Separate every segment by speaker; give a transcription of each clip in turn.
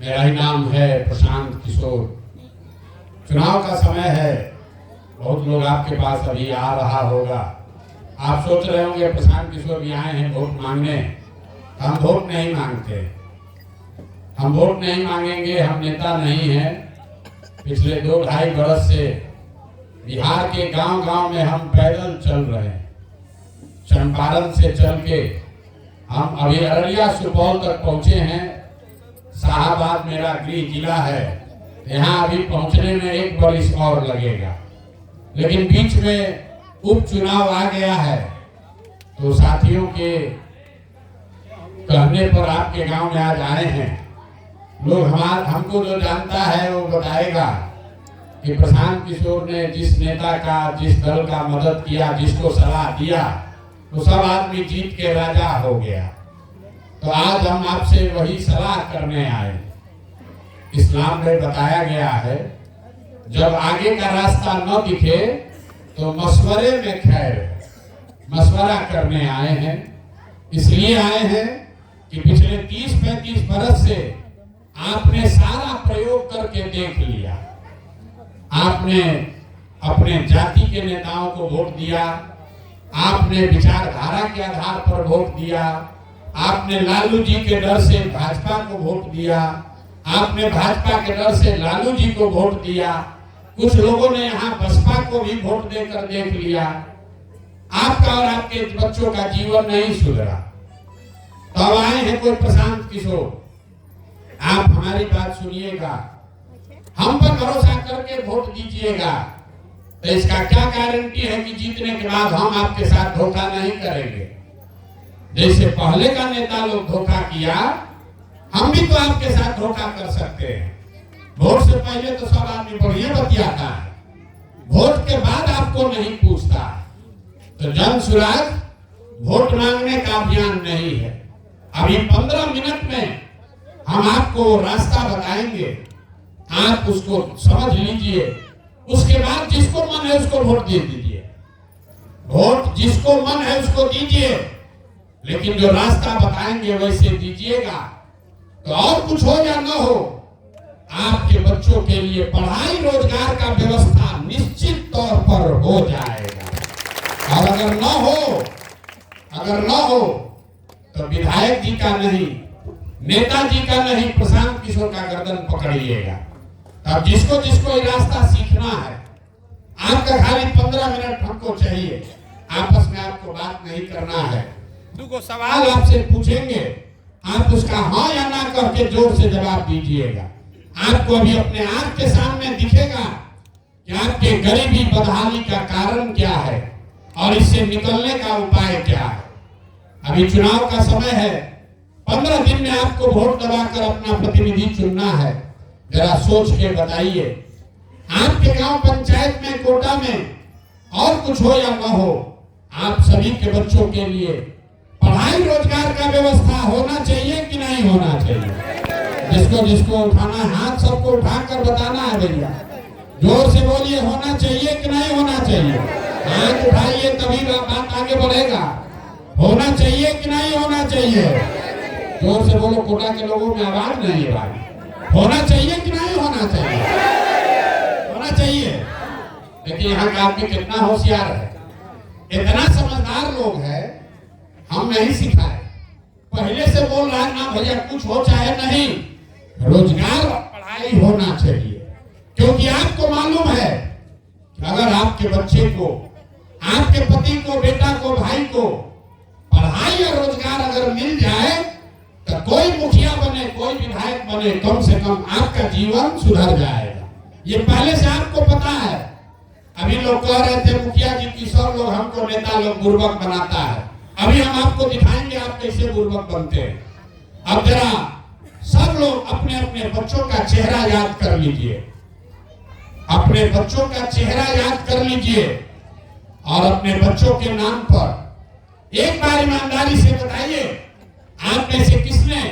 Speaker 1: मेरा ही नाम है प्रशांत किशोर। चुनाव का समय है, बहुत लोग आपके पास अभी आ रहा होगा। आप सोच रहे होंगे प्रशांत किशोर भी आए हैं वोट मांगने। हम वोट नहीं मांगते, हम वोट नहीं मांगेंगे। हम नेता नहीं हैं। पिछले 2-2.5 बरस से बिहार के गांव-गांव में हम पैदल चल रहे हैं। चंपारण से चल के हम अभी अररिया सुपौल तक पहुंचे हैं। शाहाबाद मेरा गृह जिला है, यहाँ अभी पहुंचने में 1 बरिस और लगेगा। लेकिन बीच में उपचुनाव आ गया है, तो साथियों के कहने पर आपके गांव में आज आए हैं। लोग हमको जो जानता है वो बताएगा कि प्रशांत किशोर ने जिस नेता का, जिस दल का मदद किया, जिसको सलाह दिया, तो सब आदमी जीत के राजा हो गया। तो आज हम आपसे वही सलाह करने आए। इस्लाम में बताया गया है, जब आगे का रास्ता न दिखे तो मशवरे में खैर। मशवरा करने आए हैं, इसलिए आए हैं कि पिछले 30-35 बरस से आपने सारा प्रयोग करके देख लिया। आपने अपने जाति के नेताओं को वोट दिया, आपने विचारधारा के आधार पर वोट दिया, आपने लालू जी के डर से भाजपा को वोट दिया, आपने भाजपा के डर से लालू जी को वोट दिया। कुछ लोगों ने यहाँ बसपा को भी वोट देकर देख लिया। आपका और आपके बच्चों का जीवन नहीं सुधरा। तो अब आए हैं कोई प्रशांत किशोर। आप हमारी बात सुनिएगा, हम पर भरोसा करके वोट दीजिएगा। तो इसका क्या गारंटी है कि जीतने के बाद हम आपके साथ धोखा नहीं करेंगे। जैसे पहले का नेता लोग धोखा किया, हम भी तो आपके साथ धोखा कर सकते हैं। वोट से पहले तो सब आदमी बढ़िया बतियाता है, वोट के बाद आपको नहीं पूछता। तो जन सुराग वोट मांगने का अभियान नहीं है। अभी 15 मिनट में हम आपको रास्ता बताएंगे, आप उसको समझ लीजिए। उसके बाद जिसको मन है उसको वोट दे दीजिए। वोट जिसको मन है उसको दीजिए, लेकिन जो रास्ता बताएंगे वैसे दीजिएगा। तो और कुछ हो या न हो, आपके बच्चों के लिए पढ़ाई रोजगार का व्यवस्था निश्चित तौर पर हो जाएगा। और अगर न हो तो विधायक जी का नहीं, नेताजी का नहीं, प्रशांत किशोर का गर्दन पकड़िएगा। अब जिसको जिसको ये रास्ता सीखना है, आपका खाली 15 मिनट हमको चाहिए। आपस में आपको बात नहीं करना है। 2 सवाल आपसे पूछेंगे, आप उसका हाँ या ना करके जोर से जवाब दीजिएगा। आपको अभी अपने आंख के सामने दिखेगा कि आपके गरीबी बदहाली का कारण क्या है और इससे निकलने का उपाय क्या है। अभी चुनाव का समय है, 15 दिन में आपको वोट दबाकर अपना प्रतिनिधि चुनना है। जरा सोच के बताइए, आपके गांव पंचायत में, कोटा में और कुछ हो या न हो, आप सभी के बच्चों के लिए पढ़ाई रोजगार का व्यवस्था होना चाहिए कि नहीं होना चाहिए। जिसको जिसको उठाना हाथ, सबको उठाकर बताना है भैया। जोर से बोलिए, होना चाहिए कि नहीं होना चाहिए। हाथ उठाइए तभी बात आगे बढ़ेगा। होना चाहिए कि नहीं होना चाहिए। जोर से बोलो, कोटा के लोगों में आवाज नहीं है भाई। होना चाहिए कि नहीं होना चाहिए। होना चाहिए। देखिए यहाँ का आदमी कितना होशियार है, इतना समझदार लोग है, हम नहीं सिखाए। पहले से बोल रहा है ना भैया, कुछ हो चाहे नहीं, रोजगार और पढ़ाई होना चाहिए। क्योंकि आपको मालूम है कि अगर आपके बच्चे को, आपके पति को, बेटा को, भाई को पढ़ाई और रोजगार अगर मिल जाए, तो कोई मुखिया बने, कोई विधायक बने, कम से कम आपका जीवन सुधर जाएगा। ये पहले से आपको पता है। अभी लोग कह रहे थे मुखिया जी की सब लोग हमको नेता लोग बुर्बक बनाता है। अभी हम आपको दिखाएंगे आप कैसे बुर्बक बनते हैं। अब जरा सब लोग अपने अपने बच्चों का चेहरा याद कर लीजिए, अपने बच्चों का चेहरा याद कर लीजिए और अपने बच्चों के नाम पर एक बार ईमानदारी से बताइए, आप में से किसने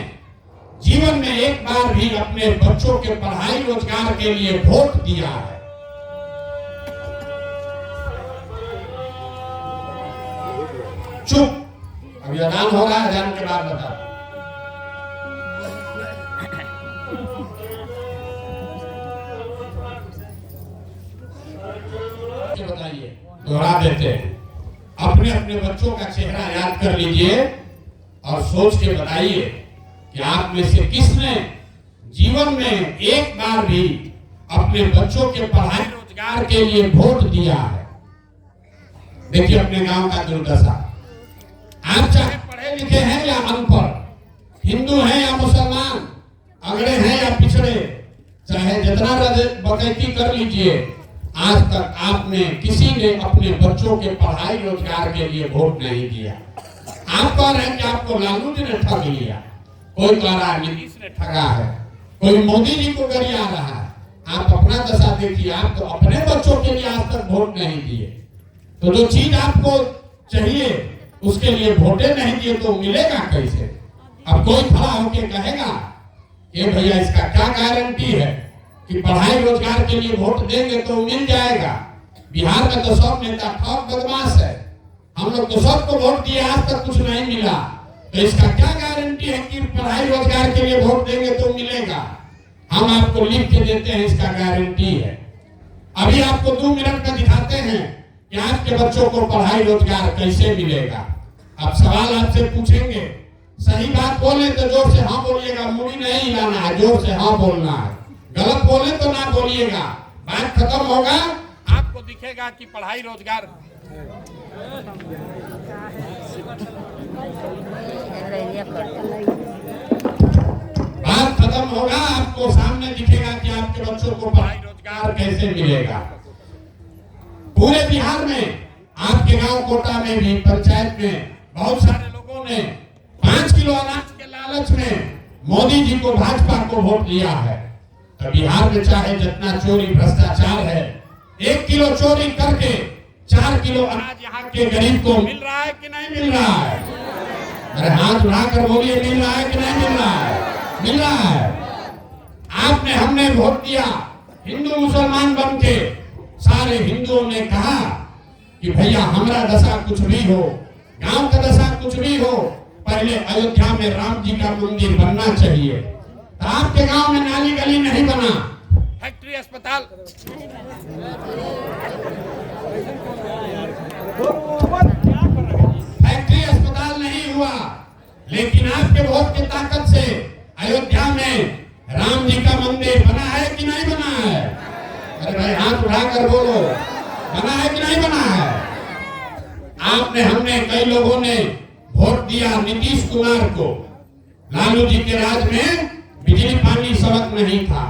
Speaker 1: जीवन में एक बार भी अपने बच्चों के पढ़ाई रोजगार के लिए वोट दिया है? चुप, अभी अजान हो रहा है, अजान के बाद बता। बताइए, दोहरा देते हैं। अपने अपने बच्चों का चेहरा याद कर लीजिए और सोच के बताइए कि आप में से किसने जीवन में एक बार भी अपने बच्चों के पढ़ाई रोजगार के लिए वोट दिया है। देखिए अपने गांव का दुर्दशा। आप चाहे पढ़े लिखे हैं या अनपढ़, हिंदू हैं या मुसलमान, अगड़े हैं या पिछड़े, चाहे जितना बकैती कर लीजिए, आज तक आपने किसी ने अपने बच्चों के पढ़ाई रोजगार के लिए वोट नहीं दिया। आप कह रहे हैं कि आपको लालू जी ने ठग लिया, कोई कह रहा है नीतीश ने ठगा है, कोई मोदी जी को गरिया रहा है। आप अपना दशा देखिए, आप तो अपने बच्चों के लिए आज तक वोट नहीं दिए। तो जो चीज आपको चाहिए उसके लिए वोटे नहीं दिए तो मिलेगा कैसे? अब कोई खड़ा होके कहेगा कि भैया इसका क्या गारंटी है कि पढ़ाई रोजगार के लिए वोट देंगे तो मिल जाएगा। बिहार में तो सब नेता ठग बदमाश है, हम लोग तो सबको वोट दिए, आज तक कुछ नहीं मिला। तो इसका क्या गारंटी है कि पढ़ाई रोजगार के लिए वोट देंगे तो मिलेगा? हम आपको लिख के देते हैं, इसका गारंटी है। अभी आपको 2 मिनट का दिखाते हैं कि आपके बच्चों को पढ़ाई रोजगार कैसे मिलेगा। अब सवाल आपसे पूछेंगे, सही बात बोले तो जोर से हाँ बोलिएगा, मुड़ी नहीं हिलाना है, जोर से हाँ बोलना है। गलत बोले तो ना बोलिएगा, बात खत्म होगा, आपको दिखेगा कि पढ़ाई रोजगार बात खत्म होगा, आपको सामने दिखेगा कि आपके बच्चों को पढ़ाई रोजगार कैसे मिलेगा। पूरे बिहार में, आपके गांव कोटा में भी, पंचायत में बहुत सारे लोगों ने 5 किलो अनाज के लालच में मोदी जी को, भाजपा को वोट दिया है। तो बिहार में चाहे जितना चोरी भ्रष्टाचार है, 1 किलो चोरी करके 4 किलो अनाज यहाँ के गरीब को मिल रहा है कि नहीं मिल रहा है? अरे हाथ उठाकर बोलिए, मिल रहा है कि नहीं मिल रहा है? मिल रहा है। आपने, हमने वोट दिया, हिंदू मुसलमान बन के सारे हिंदुओं ने कहा कि भैया हमारा दशा कुछ भी हो, गांव का दशा कुछ भी हो, पहले अयोध्या में राम जी का मंदिर बनना चाहिए। तो आपके गांव में नाली गली नहीं बना, फैक्ट्री अस्पताल नहीं हुआ, लेकिन आपके वोट की ताकत से अयोध्या में राम जी का मंदिर बना है कि नहीं बना है? अरे भाई हाथ उठाकर बोलो, बना है कि नहीं बना है? आपने, हमने, कई लोगों ने वोट दिया नीतीश कुमार को। लालू जी के राज में बिजली पानी सड़क नहीं था,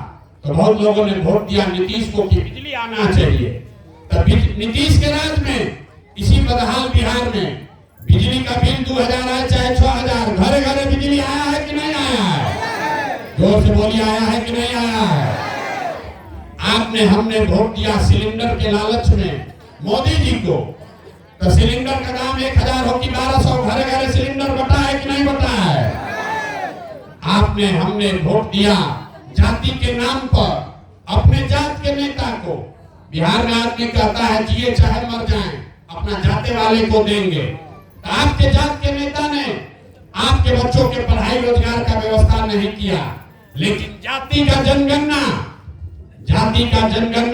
Speaker 1: तो बहुत लोगों ने वोट दिया नीतीश को कि बिजली आना चाहिए। तब नीतीश के राज में इसी बदहाल बिहार में बिजली का बिल 2000 आए चाहे 6000, घरे घरे बिजली आया है कि नहीं आया है? जोर से बोलिए, आया है कि नहीं आया है? आपने, हमने वोट दिया सिलेंडर के लालच में मोदी जी को। तो सिलेंडर का दाम 1000 हो कि 1200, घरे घरे सिलेंडर बटा है कि नहीं बटा है? आपने, हमने वोट दिया जाति के नाम पर अपने जात के नेता को। बिहार में आदमी कहता है जिए चाहे मर जाएं, अपना जाते वाले को देंगे। तो आपके जात के नेता ने आपके बच्चों के पढ़ाई रोजगार का व्यवस्था नहीं किया, लेकिन जाति का जनगणना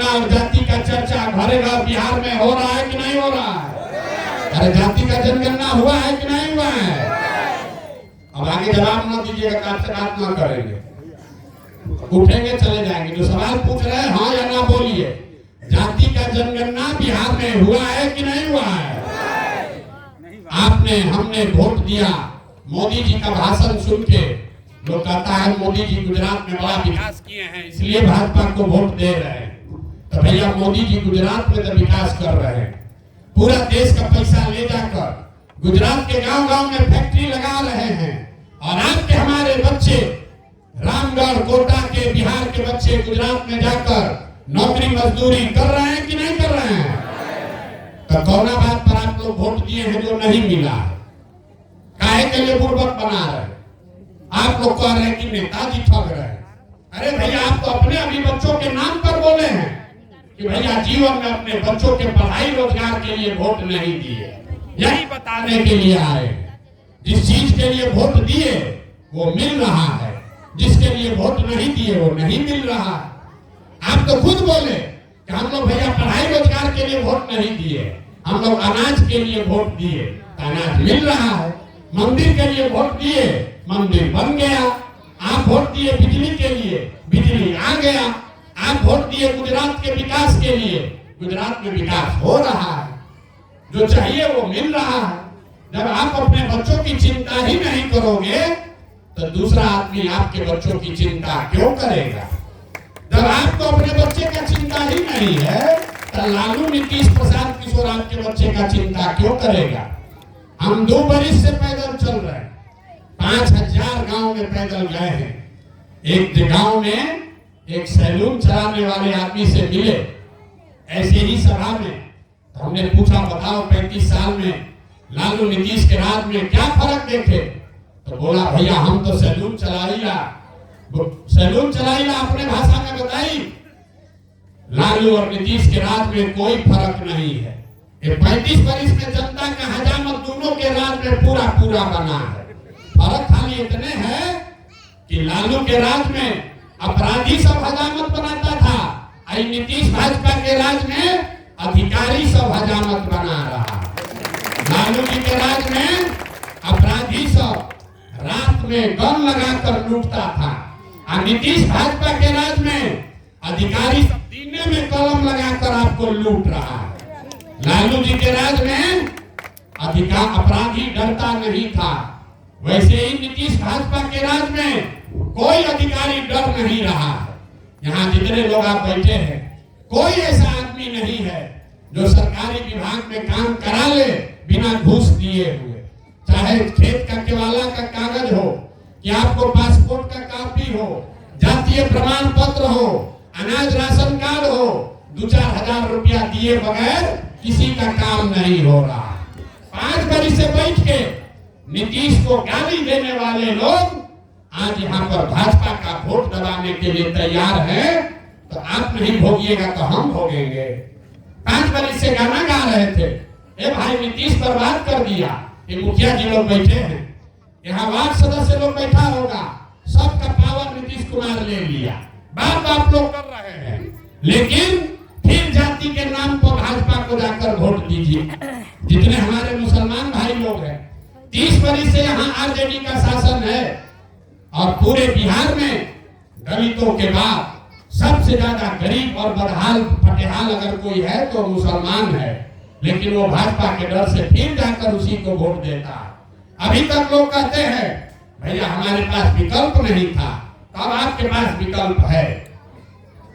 Speaker 1: और जाति का चर्चा घरे घर बिहार में हो रहा है कि नहीं हो रहा है? अरे जाति का जनगणना हुआ है कि नहीं हुआ है? अब आगे जवाब ना दीजिएगा, आपसे बात ना करेंगे, उठेंगे चले जाएंगे। जो सवाल पूछ रहे हैं हाँ या ना बोलिए। जाति का जनगणना बिहार में हुआ है कि नहीं हुआ है? आपने, हमने वोट दिया, मोदी जी का भाषण सुन के लोग कहता है मोदी जी गुजरात में बड़ा विकास किए हैं इसलिए भाजपा को वोट दे रहे हैं। तो भैया मोदी जी गुजरात में तो विकास कर रहे हैं, पूरा देश का पैसा ले जाकर गुजरात के गांव-गांव में फैक्ट्री लगा रहे हैं। और आपके हमारे बच्चे रामगढ़ कोटा के बिहार के बच्चे गुजरात में जाकर नौकरी मजदूरी कर रहे हैं कि नहीं कर रहे हैं? तो कौना बात पर आप लोग वोट दिए हैं जो नहीं मिला? काहे के लिए बुर्बक बना रहे? आप लोग कह रहे हैं कि नेताजी ठग रहे हैं। अरे भैया आप तो अपने अभी बच्चों के नाम पर बोले हैं कि भैया जीवन में अपने बच्चों के पढ़ाई रोजगार के लिए वोट नहीं दिए। यही बताने के लिए आए, जिस चीज के लिए वोट दिए वो मिल रहा है। जिसके लिए वोट नहीं दिए वो नहीं मिल रहा। आप तो खुद बोले कि हम लोग भैया पढ़ाई रोजगार के लिए वोट नहीं दिए, हम लोग अनाज के लिए वोट दिए, अनाज मिल रहा है। मंदिर के लिए वोट दिए, मंदिर बन गया। आप वोट दिए बिजली के लिए, बिजली आ गया। आप वोट दिए गुजरात के विकास के लिए, गुजरात में विकास हो रहा है, जो चाहिए वो मिल रहा है। जब आप अपने बच्चों की चिंता ही नहीं करोगे तो दूसरा आदमी आपके बच्चों की चिंता क्यों करेगा? जब आपको अपने बच्चे का चिंता ही नहीं है तो लालू नीतीश प्रसाद किशोर आपके बच्चे का चिंता क्यों करेगा? हम 2 बरिस से पैदल चल रहे हैं, 5000 गांव में पैदल गए हैं। एक गांव में एक सैलून चलाने वाले आदमी से मिले ऐसे ही सभा में, तो हमने पूछा बताओ 35 साल में लालू नीतीश के राज में क्या फर्क देखे? तो बोला भैया हम तो सैलून चलाइला अपने भाषा में बताई। लालू और नीतीश के राज में कोई फर्क नहीं है। ये 35 बरिस में जनता का हजामत दोनों के राज में पूरा पूरा बना है। फर्क खाली इतने है कि लालू के राज में अपराधी सब हजामत बनाता था, आई नीतीश भाजपा के राज में अधिकारी सब हजामत बना रहा। लालू जी के राज में अपराधी सब रात में गन लगाकर लूटता था, और नीतीश भाजपा के राज में अधिकारी सब सीने में कलम लगाकर आपको लूट रहा है। लालू जी के राज में अपराधी डरता नहीं था, वैसे ही नीतीश भाजपा के राज में कोई अधिकारी डर नहीं रहा है। यहाँ जितने लोग आप बैठे हैं कोई ऐसा आदमी नहीं है जो सरकारी विभाग में काम करा ले बिना घूस दिए हुए। चाहे खेत का केवाला का कागज हो, कि आपको पासपोर्ट का कॉपी हो, जातीय प्रमाण पत्र हो, अनाज राशन कार्ड हो, 2-4 हजार रुपया दिए बगैर किसी का काम नहीं हो रहा। 5 बरिस से बैठ के नीतीश को गाली देने वाले लोग आज यहाँ पर भाजपा का वोट दबाने के लिए तैयार हैं। तो आप नहीं भोगिएगा तो हम भोगेंगे। 5 बरिस से गाना गा रहे थे, ए भाई नीतीश बर्बाद कर दिया। ये मुखिया जी लोग बैठे हैं, यहाँ वार्ड सदस्य लोग बैठा होगा, सबका पावर नीतीश कुमार ले लिया। बात लोग कर रहे हैं, लेकिन फिर जाति के नाम पर भाजपा को जाकर वोट दीजिए। जितने हमारे मुसलमान भाई लोग हैं, 30 बरिस से यहाँ आरजेडी का शासन है, और पूरे बिहार में दलितों के बाद सबसे ज्यादा गरीब और बदहाल फटेहाल अगर कोई है तो मुसलमान है। लेकिन वो भाजपा के डर से फिर जाकर उसी को वोट देता है। अभी तक लोग कहते हैं भैया हमारे पास विकल्प नहीं था, तो अब आपके पास विकल्प है।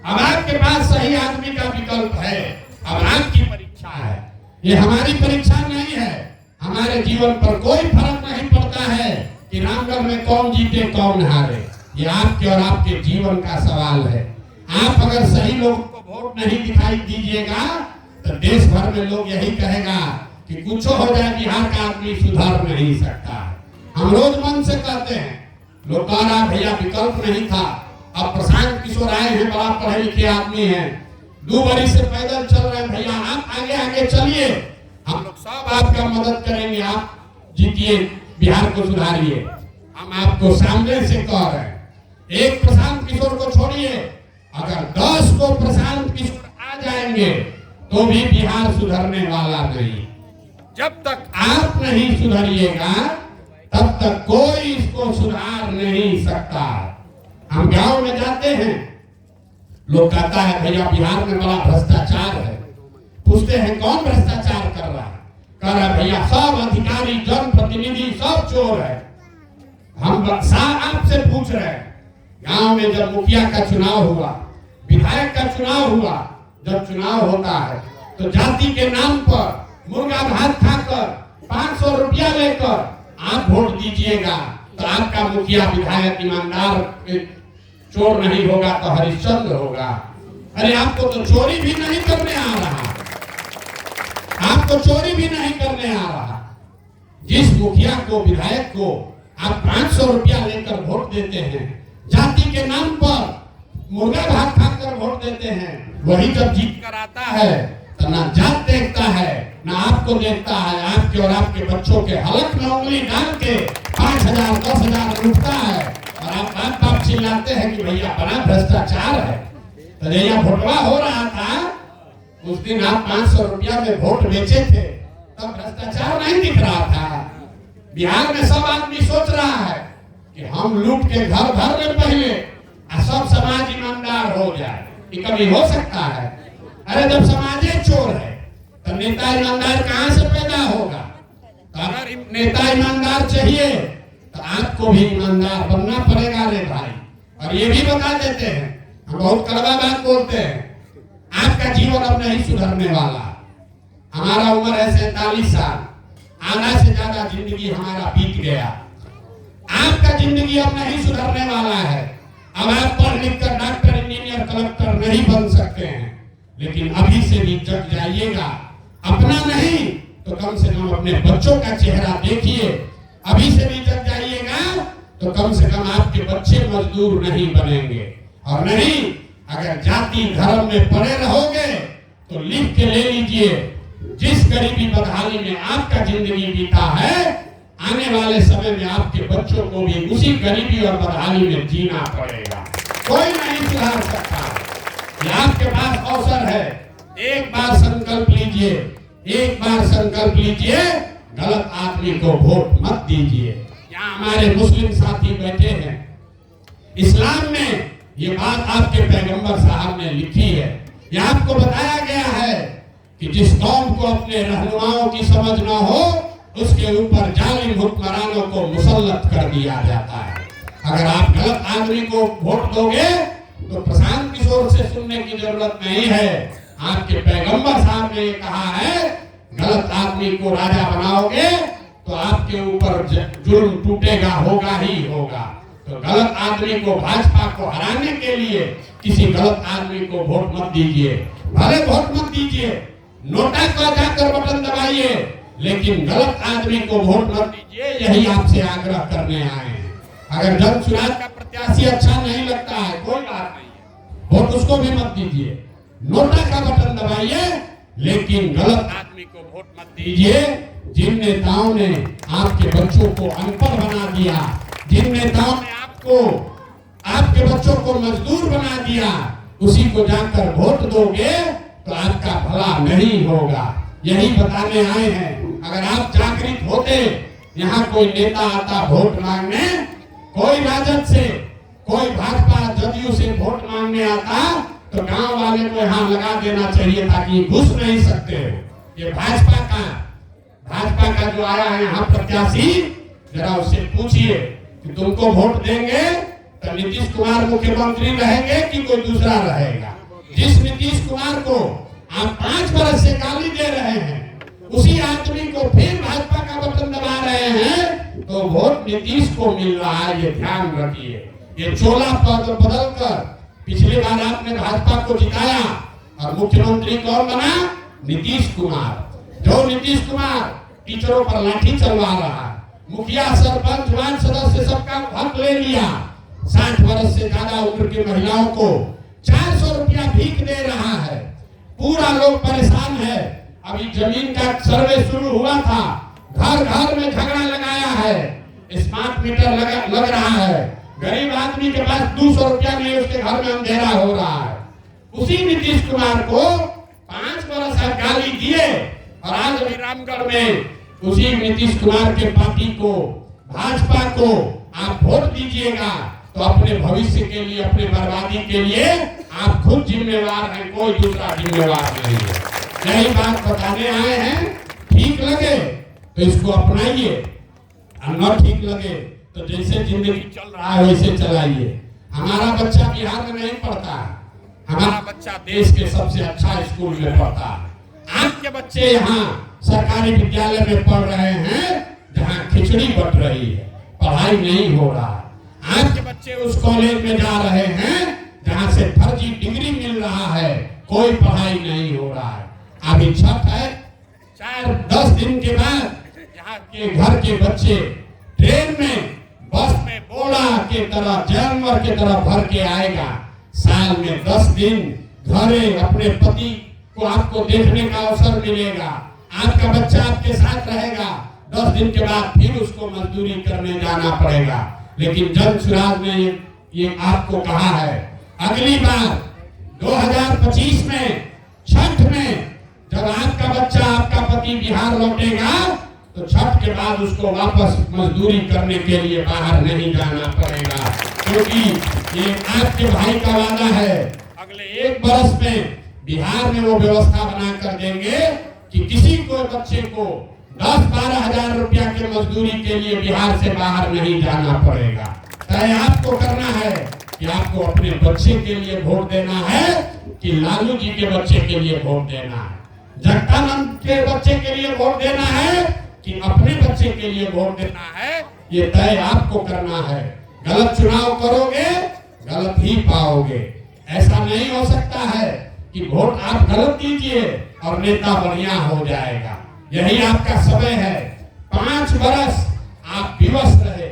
Speaker 1: अब आपके पास सही आदमी का विकल्प है। अब आपकी परीक्षा है, ये हमारी परीक्षा नहीं है। हमारे जीवन पर कोई फर्क नहीं पड़ता है कि रामगढ़ में कौन जीते कौन हारे। ये आपके और आपके जीवन का सवाल है। आप अगर सही लोगों को वोट नहीं दिखाई दीजिएगा तो देश भर में लोग यही कहेगा कि कुछ हो जाए, बिहार का आदमी सुधर नहीं सकता। हम रोज मन से कहते हैं, लोग कह रहा भैया विकल्प नहीं था। अब प्रशांत किशोर आए हैं, बड़ा पढ़े लिखे आदमी हैं, 2 बरिस से पैदल चल रहे हैं। भैया आप आगे आगे चलिए, हम लोग सब आपका मदद करेंगे, आप जीतिए, बिहार को सुधारिए। हम आपको सामने से कह रहे हैं, एक प्रशांत किशोर को छोड़िए, अगर 10 को प्रशांत किशोर आ जाएंगे तो भी बिहार सुधरने वाला नहीं। जब तक आप नहीं सुधरिएगा तब तक कोई इसको सुधार नहीं सकता। हम गांव में जाते हैं, लोग कहता है भैया बिहार में बड़ा भ्रष्टाचार है। पूछते हैं कौन भ्रष्टाचार कर रहा है? कह रहा है भैया सब अधिकारी जनप्रतिनिधि सब चोर है। हम आपसे पूछ रहे हैं, गांव में जब मुखिया का चुनाव हुआ, विधायक का चुनाव हुआ, जब चुनाव होता है तो जाति के नाम पर मुर्गा भात खाकर 500 रुपया लेकर आप वोट दीजिएगा तो आपका मुखिया विधायक ईमानदार चोर नहीं होगा तो हरिश्चंद्र होगा। अरे आपको तो चोरी भी नहीं करने आ रहा, आपको चोरी भी नहीं करने आ रहा। जिस मुखिया को विधायक को आप 500 रुपया लेकर वोट देते हैं, जाति के नाम पर मुर्गा भात खाकर वोट देते हैं, वही जब जीत कर आता है तो ना जात देखता है ना आपको देखता है, आपके और आपके बच्चों के हलक में उंगली डाल के 5,000 10,000 लूटता है। और आप बाप बाप चिल्लाते हैं कि भैया बड़ा भ्रष्टाचार है। तो जैया भोटवा हो रहा था उस दिन आप 500 रुपया में वोट बेचे थे, तब भ्रष्टाचार नहीं दिख रहा था। बिहार में सब आदमी सोच रहा है कि हम लूट के घर भर में पहले सब समाज ईमानदार हो जाए। ये कभी हो सकता है? अरे जब समाज चोर है तो नेता ईमानदार कहां से पैदा होगा? तो अगर नेता ईमानदार चाहिए तो आपको भी ईमानदार बनना पड़ेगा रे भाई। और ये भी बता देते हैं, हम बहुत कड़वा बात बोलते हैं, आपका जीवन अब नहीं सुधरने वाला। हमारा उम्र है 47 साल, आधा से ज्यादा जिंदगी हमारा बीत गया। आपका जिंदगी अब नहीं सुधरने वाला है। अब आप पढ़ लिख कर डॉक्टर, इंजीनियर, कलेक्टर नहीं बन सकते हैं, लेकिन अभी से भी जग जाइएगा। अपना नहीं तो कम से कम अपने बच्चों का चेहरा देखिए। अभी से भी जग जाइएगा तो कम से कम आपके बच्चे मजदूर नहीं बनेंगे। और नहीं, अगर जाति धर्म में पड़े रहोगे तो लिख के ले लीजिए, जिस गरीबी बदहाली में आपका जिंदगी बीता है, आने वाले समय में आपके बच्चों को भी उसी गरीबी और बदहाली में जीना पड़ेगा। कोई नहीं सुधार सकता। ये आपके पास अवसर है, एक बार संकल्प लीजिए, एक बार संकल्प लीजिए, गलत आदमी को वोट मत दीजिए। यहाँ हमारे मुस्लिम साथी बैठे हैं, इस्लाम में ये बात आपके पैगंबर साहब ने लिखी है। ये आपको बताया गया है कि जिस कौम को अपने रहनुमाओं की समझ न हो उसके ऊपर जालिम हुक्मरानों को मुसल्लत कर दिया जाता है। अगर आप गलत आदमी को वोट दोगे तो प्रशांत किशोर से सुनने की जरूरत नहीं है। आपके पैगंबर साहब ने कहा है, गलत आदमी को राजा बनाओगे तो आपके ऊपर जुर्म टूटेगा, होगा ही होगा। तो गलत आदमी को, भाजपा को हराने के लिए किसी गलत आदमी को वोट मत दीजिए। भले वोट मत दीजिए, नोटा का जाकर बटन दबाइए, लेकिन गलत आदमी को वोट मत दीजिए। यही आपसे आग्रह करने आए हैं। अगर जन चुनाव का प्रत्याशी अच्छा नहीं लगता है, कोई बात नहीं है, वोट उसको भी मत दीजिए, नोटा का बटन दबाइए, लेकिन गलत आदमी को वोट मत दीजिए। जिन नेताओं ने आपके बच्चों को अनपढ़ बना दिया, जिन नेताओं ने आपके बच्चों को मजदूर बना दिया, उसी को जाकर वोट दोगे तो आपका भला नहीं होगा। यही बताने आए हैं। अगर आप जागृत होते, यहाँ कोई नेता आता वोट मांगने, कोई राजद से, कोई भाजपा जदयू से वोट मांगने आता, तो गांव वाले को यहाँ लगा देना चाहिए ताकि घुस नहीं सकते हो। ये भाजपा का जो आया है यहाँ प्रत्याशी, जरा उससे पूछिए कि तुमको वोट देंगे तो नीतीश कुमार मुख्यमंत्री रहेंगे कि कोई दूसरा रहेगा। जिस नीतीश कुमार को आप 5 बरस से गाली दे रहे हैं, उसी आदमी को फिर भाजपा का बटन दबा रहे हैं, तो वोट नीतीश को मिल रहा है, ये ध्यान रखिए। ये चोला बदल कर पिछली बार आपने भाजपा को जिताया और मुख्यमंत्री कौन बना? नीतीश कुमार। जो नीतीश कुमार टीचरों पर लाठी चलवा रहा है, मुखिया, सरपंच, वार्ड सदस्य सबका हक ले लिया, 60 वर्ष से ज्यादा उम्र की महिलाओं को 400 रुपया भीख दे रहा है, पूरा लोग परेशान है। अभी जमीन का सर्वे शुरू हुआ था, घर घर में झगड़ा लगाया है, स्मार्ट मीटर लग रहा है, गरीब आदमी के पास 200 रुपया नहीं, उसके घर में अंधेरा हो रहा है। उसी नीतीश कुमार को 5 बरस गाली दिए और आज अभी रामगढ़ में उसी नीतीश कुमार के पार्टी को, भाजपा को आप वोट दीजिएगा तो अपने भविष्य के लिए, अपने बर्बादी के लिए आप खुद जिम्मेवार हैं, कोई दूसरा जिम्मेवार नहीं है। यही बात बताने आए हैं। ठीक लगे तो इसको अपनाइए, और न ठीक लगे तो जैसे जिंदगी चल रहा है वैसे चलाइए। हमारा बच्चा बिहार में नहीं पढ़ता, हमारा बच्चा देश के सबसे अच्छा स्कूल में पढ़ता है। आपके बच्चे यहाँ सरकारी विद्यालय में पढ़ रहे हैं जहाँ खिचड़ी बट रही है, पढ़ाई नहीं हो रहा है। आपके बच्चे उस कॉलेज में जा रहे हैं जहाँ से फर्जी डिग्री मिल रहा है, कोई पढ़ाई नहीं हो रहा है। अभी छठ है, 4-10 दिन के बाद यहाँ के घर के बच्चे ट्रेन में, बस में बोड़ा के तरह, जानवर के तरह भर के आएगा। साल में 10 दिन घरे अपने पति को आपको देखने का अवसर मिलेगा, आपका बच्चा आपके साथ रहेगा। 10 दिन के बाद फिर उसको मजदूरी करने जाना पड़ेगा। लेकिन जन सुराज ने ये आपको कहा है। अगली बार 2025 में छठ में जब आपका बच्चा, आपका पति बिहार लौटेगा तो छठ के बाद उसको वापस मजदूरी करने के लिए बाहर नहीं जाना पड़ेगा, क्योंकि ये आपके भाई का वादा है। अगले 1 बरस में बिहार में वो व्यवस्था बना कर देंगे कि किसी को बच्चे को 10-12 हजार रुपया के मजदूरी के लिए बिहार से बाहर नहीं जाना पड़ेगा। तय आपको करना है कि आपको अपने बच्चे के लिए वोट देना है कि लालू जी के बच्चे के लिए वोट देना है, जगदानंद के बच्चे के लिए वोट देना है कि अपने बच्चे के लिए वोट देना है। ये तय आपको करना है। गलत चुनाव करोगे गलत ही पाओगे। ऐसा नहीं हो सकता है कि वोट आप गलत दीजिए और नेता बढ़िया हो जाएगा। यही आपका समय है। 5 बरस आप विवश रहे,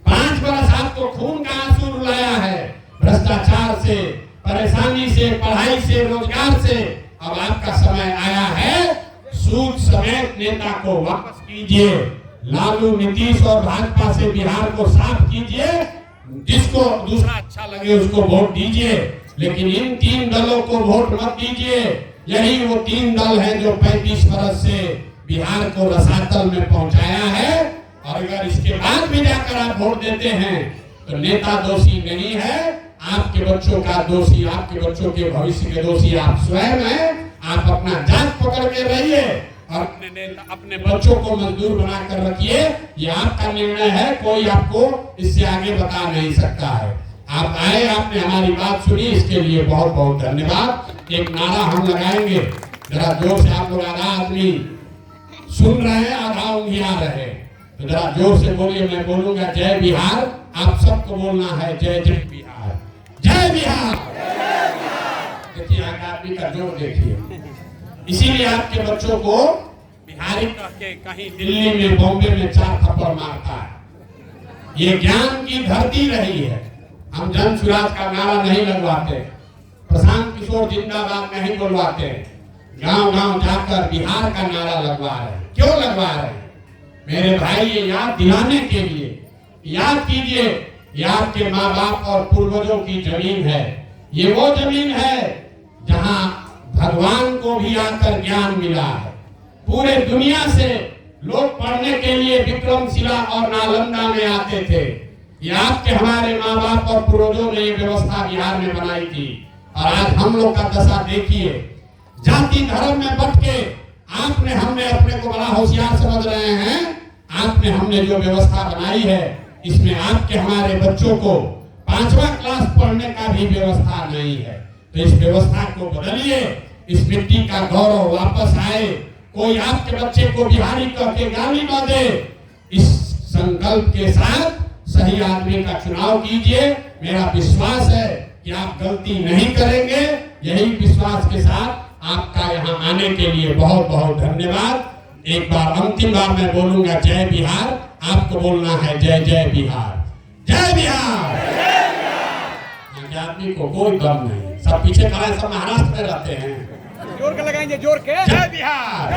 Speaker 1: 5 बरस आपको खून का आंसू रुलाया है, भ्रष्टाचार से, परेशानी से, पढ़ाई से, रोजगार से। अब आपका समय आया है, सूद समेत नेता को वापस कीजिए। लालू, नीतीश और भाजपा से बिहार को साफ कीजिए। जिसको दूसरा अच्छा लगे उसको वोट दीजिए, लेकिन इन 3 दलों को वोट मत दीजिए। यही वो 3 दल हैं जो 35 बरस से बिहार को रसातल में पहुंचाया है। और अगर इसके बाद भी जाकर आप वोट देते हैं तो नेता दोषी नहीं है, आपके बच्चों का दोषी, आपके बच्चों के भविष्य के दोषी आप स्वयं हैं। आप अपना जात पकड़ के रहिए और अपने बच्चों को मजदूर बना कर रखिए। ये आपका निर्णय है, कोई आपको इससे आगे बता नहीं सकता है। आप आए, आपने हमारी बात सुनी, इसके लिए बहुत बहुत धन्यवाद। एक नारा हम लगाएंगे, जरा जोर से। आप लोग आधा आदमी सुन रहे हैं, आधा उंघिया रहे, तो जरा जोर से बोलिए। मैं बोलूंगा जय बिहार, आप सबको बोलना है जय जय बिहार, जय बिहार। देखिए आदमी का जोर देखिए। इसीलिए आपके बच्चों को बिहारी कह के कहीं दिल्ली में, बॉम्बे में 4 थप्पड़ मारता है। ये ज्ञान की धरती रही है। हम जन सुराज का नारा नहीं लगवाते, प्रशांत किशोर जिंदाबाद नहीं बोलवाते, गांव गांव जाकर बिहार का नारा लगवा रहे। क्यों लगवा रहे? मेरे भाई, ये याद दिलाने के लिए, याद कीजिए, ये आपके माँ बाप और पूर्वजों की जमीन है। ये वो जमीन है जहां भगवान को भी आकर ज्ञान मिला है। पूरे दुनिया से लोग पढ़ने के लिए विक्रमशिला और नालंदा में आते थे। ये आपके हमारे माँ बाप और पूर्वजों ने ये व्यवस्था बिहार में बनाई थी। और आज हम लोग का दशा देखिए, जाति धर्म में बट के आपने, हमने अपने को बड़ा होशियार समझ रहे हैं। आपने, हमने जो व्यवस्था बनाई है, इसमें आपके हमारे बच्चों को 5वां क्लास पढ़ने का भी व्यवस्था नहीं है। तो इस व्यवस्था को बदलिए, इस मिट्टी का गौरव वापस आए। कोई आपके बच्चे को बिहारी कह के गाली न दे। इस संकल्प के साथ सही आदमी का चुनाव कीजिए। मेरा विश्वास है कि आप गलती नहीं करेंगे। यही विश्वास के साथ आपका यहाँ आने के लिए बहुत बहुत धन्यवाद। एक बार, अंतिम बार मैं बोलूंगा जय बिहार, आपको बोलना है जय जय बिहार, जय बिहार। आदमी को कोई दम नहीं, सब पीछे खड़े, सब महाराष्ट्र में रहते हैं।
Speaker 2: जोर के लगाएंगे, जोर के
Speaker 1: जय बिहार।